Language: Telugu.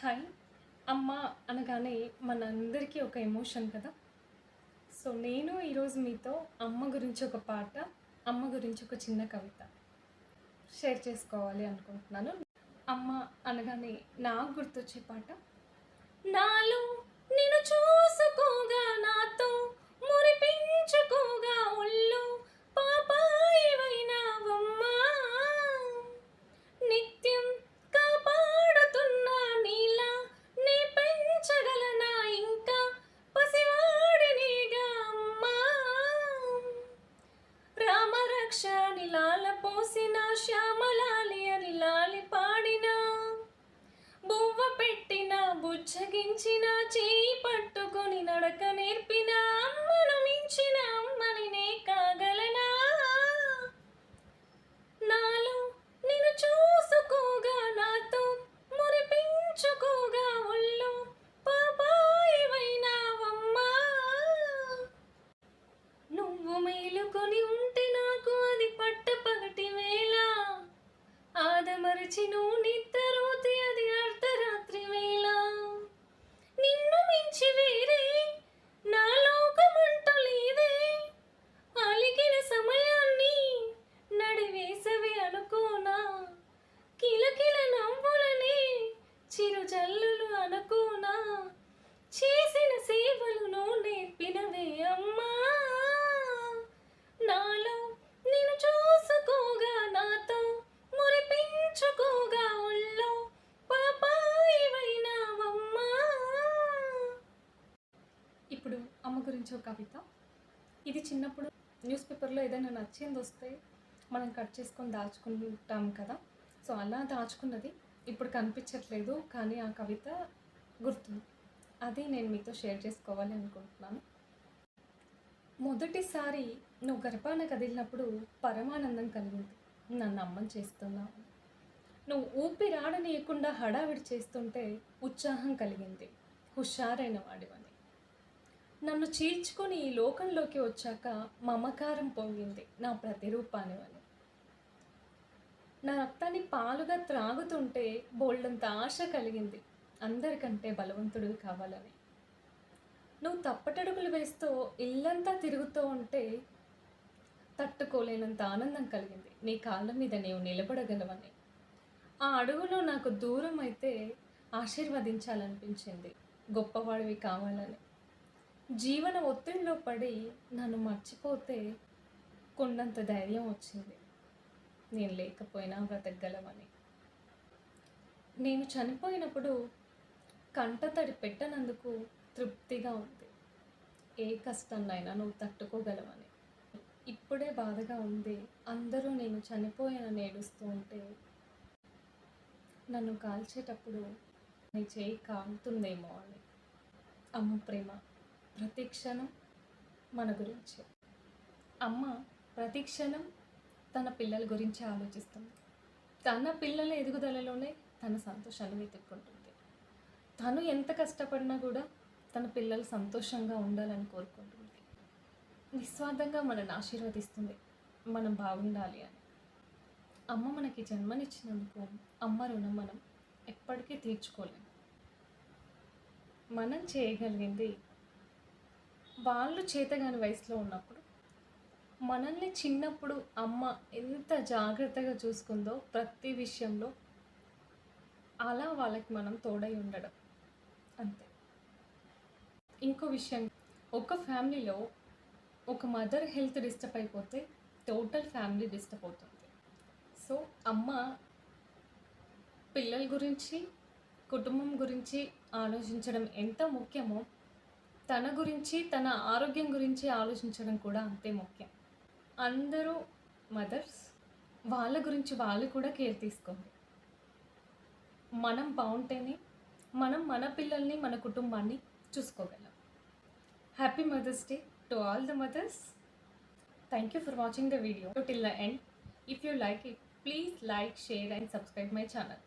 హాయ్! అమ్మ అనగానే మనందరికీ ఒక ఎమోషన్ కదా! సో, నేను ఈరోజు మీతో అమ్మ గురించి ఒక పాట, అమ్మ గురించి ఒక చిన్న కవిత షేర్ చేసుకోవాలి అనుకుంటున్నాను. అమ్మ అనగానే నాకు గుర్తొచ్చే పాట, నాలో నిన్ను చూసుకోగా నాతో మురిపించుకోగా ఒళ్ళో పాపాయివైనావమ్మా, నిత్యం కాపాడుతున్నా నీలా నీ పెంచగలనా ఇంకా పసివాడినిగా అమ్మా, రామరక్ష నిలాల పోసిన శ్యామలాలి అని లాలి పాడిన బువ్వ పెట్టిన బుజ్జగించిన చేయి పట్టుకొని నడక నేర్పిన అమ్మను మించిన అమ్మని నే కాగలనా, నాలో నిన్ను చూసుకోగా నాతో మురిపించుకోగా ఒళ్ళో పాపాయివైనావమ్మా, నువ్వు మేలుకొని ఉంటే నాకు అది పట్టపగటి వేళ, ఆదమరచి నువ్వు నిద్రపోతే అది అర్ధరాత్రి వేళ, నిన్ను మించి వేరే నా లోకమంటూ లేదే, అలిగిన సమయాన్ని నడివేసవి అనుకోనా, కిలకిల నవ్వులనే చిరుజల్లులు అనుకోనా, చేసిన సేవలు నువ్వు నేర్పినవే అమ్మా, నాలో నిన్ను చూసుకోగా నాతో మురిపించుకోగా ఒళ్ళో పాపాయివైనావమ్మా. ఇప్పుడు అమ్మ గురించి ఒక కవిత. ఇది చిన్నప్పుడు న్యూస్ పేపర్లో ఏదైనా నచ్చింది వస్తే మనం కట్ చేసుకొని దాచుకుంటాం కదా, సో అలా దాచుకున్నది ఇప్పుడు కనిపించట్లేదు, కానీ ఆ కవిత గుర్తుంది. అది నేను మీతో షేర్ చేసుకోవాలి అనుకుంటున్నాను. మొదటిసారి నువ్వు గర్భాన కదిలినప్పుడు పరమానందం కలిగింది, నన్ను అమ్మని చేస్తున్నావు. నువ్వు ఊపిరాడనీయకుండా హడావిడి చేస్తుంటే ఉత్సాహం కలిగింది, హుషారైన వాడివని. నన్ను చీల్చుకొని ఈ లోకంలోకి వచ్చాక మమకారం పొంగింది, నా ప్రతిరూపానివని. నా రక్తాన్ని పాలుగా త్రాగుతుంటే బోల్డంత ఆశ కలిగింది, అందరికంటే బలవంతుడివి కావాలని. నువ్వు తప్పటడుగులు వేస్తూ ఇల్లంతా తిరుగుతూ ఉంటే తట్టుకోలేనంత ఆనందం కలిగింది, నీ కాళ్ళ మీద నీవు నిలబడగలవని. ఆ అడుగులో నాకు దూరం అయితే ఆశీర్వదించాలనిపించింది, గొప్పవాడివి కావాలని. జీవన ఒత్తిడిలో పడి నన్ను మర్చిపోతే కొండంత ధైర్యం వచ్చింది, నేను లేకపోయినా బ్రతకగలవని. నేను చనిపోయినప్పుడు కంటతడి పెట్టనందుకు తృప్తిగా ఉంది, ఏ కష్టాన్నైనా నువ్వు తట్టుకోగలవని. ఇప్పుడే బాధగా ఉంది, అందరూ నేను చనిపోయానని ఏడుస్తూ ఉంటే నన్ను కాల్చేటప్పుడు నీ చేయి కాలుతుందేమో అని. అమ్మ ప్రేమ ప్రతి క్షణం మన గురించి. అమ్మ ప్రతి క్షణం తన పిల్లల గురించి ఆలోచిస్తుంది, తన పిల్లల ఎదుగుదలలోనే తన సంతోషాన్ని వెతుక్కుంటుంది. తను ఎంత కష్టపడినా కూడా తన పిల్లలు సంతోషంగా ఉండాలని కోరుకుంటుంది, నిస్వార్థంగా మనల్ని ఆశీర్వదిస్తుంది, మనం బాగుండాలి అని. అమ్మ మనకి జన్మనిచ్చినందుకు అమ్మ రుణం మనం ఎప్పటికీ తీర్చుకోలేము. మనం చేయగలిగింది, వాళ్ళు చేతగాని వయసులో ఉన్నప్పుడు మనల్ని చిన్నప్పుడు అమ్మ ఎంత జాగ్రత్తగా చూసుకుందో ప్రతి విషయంలో, అలా వాళ్ళకి మనం తోడై ఉండడం అంతే. ఇంకో విషయం, ఒక ఫ్యామిలీలో ఒక మదర్ హెల్త్ డిస్టర్బ్ అయిపోతే టోటల్ ఫ్యామిలీ డిస్టర్బ్ అవుతుంది. సో అమ్మ పిల్లల గురించి, కుటుంబం గురించి ఆలోచించడం ఎంత ముఖ్యమో, తన గురించి, తన ఆరోగ్యం గురించి ఆలోచించడం కూడా అంతే ముఖ్యం. అందరూ మదర్స్, వాళ్ళ గురించి వాళ్ళు కూడా కేర్ తీసుకోండి. మనం బాగుంటేనే మనం మన పిల్లల్ని, మన కుటుంబాన్ని చూసుకోగలం. Happy mother's day to all the mothers. Thank you for watching the video till the end. If you like it, please like, share and subscribe my channel.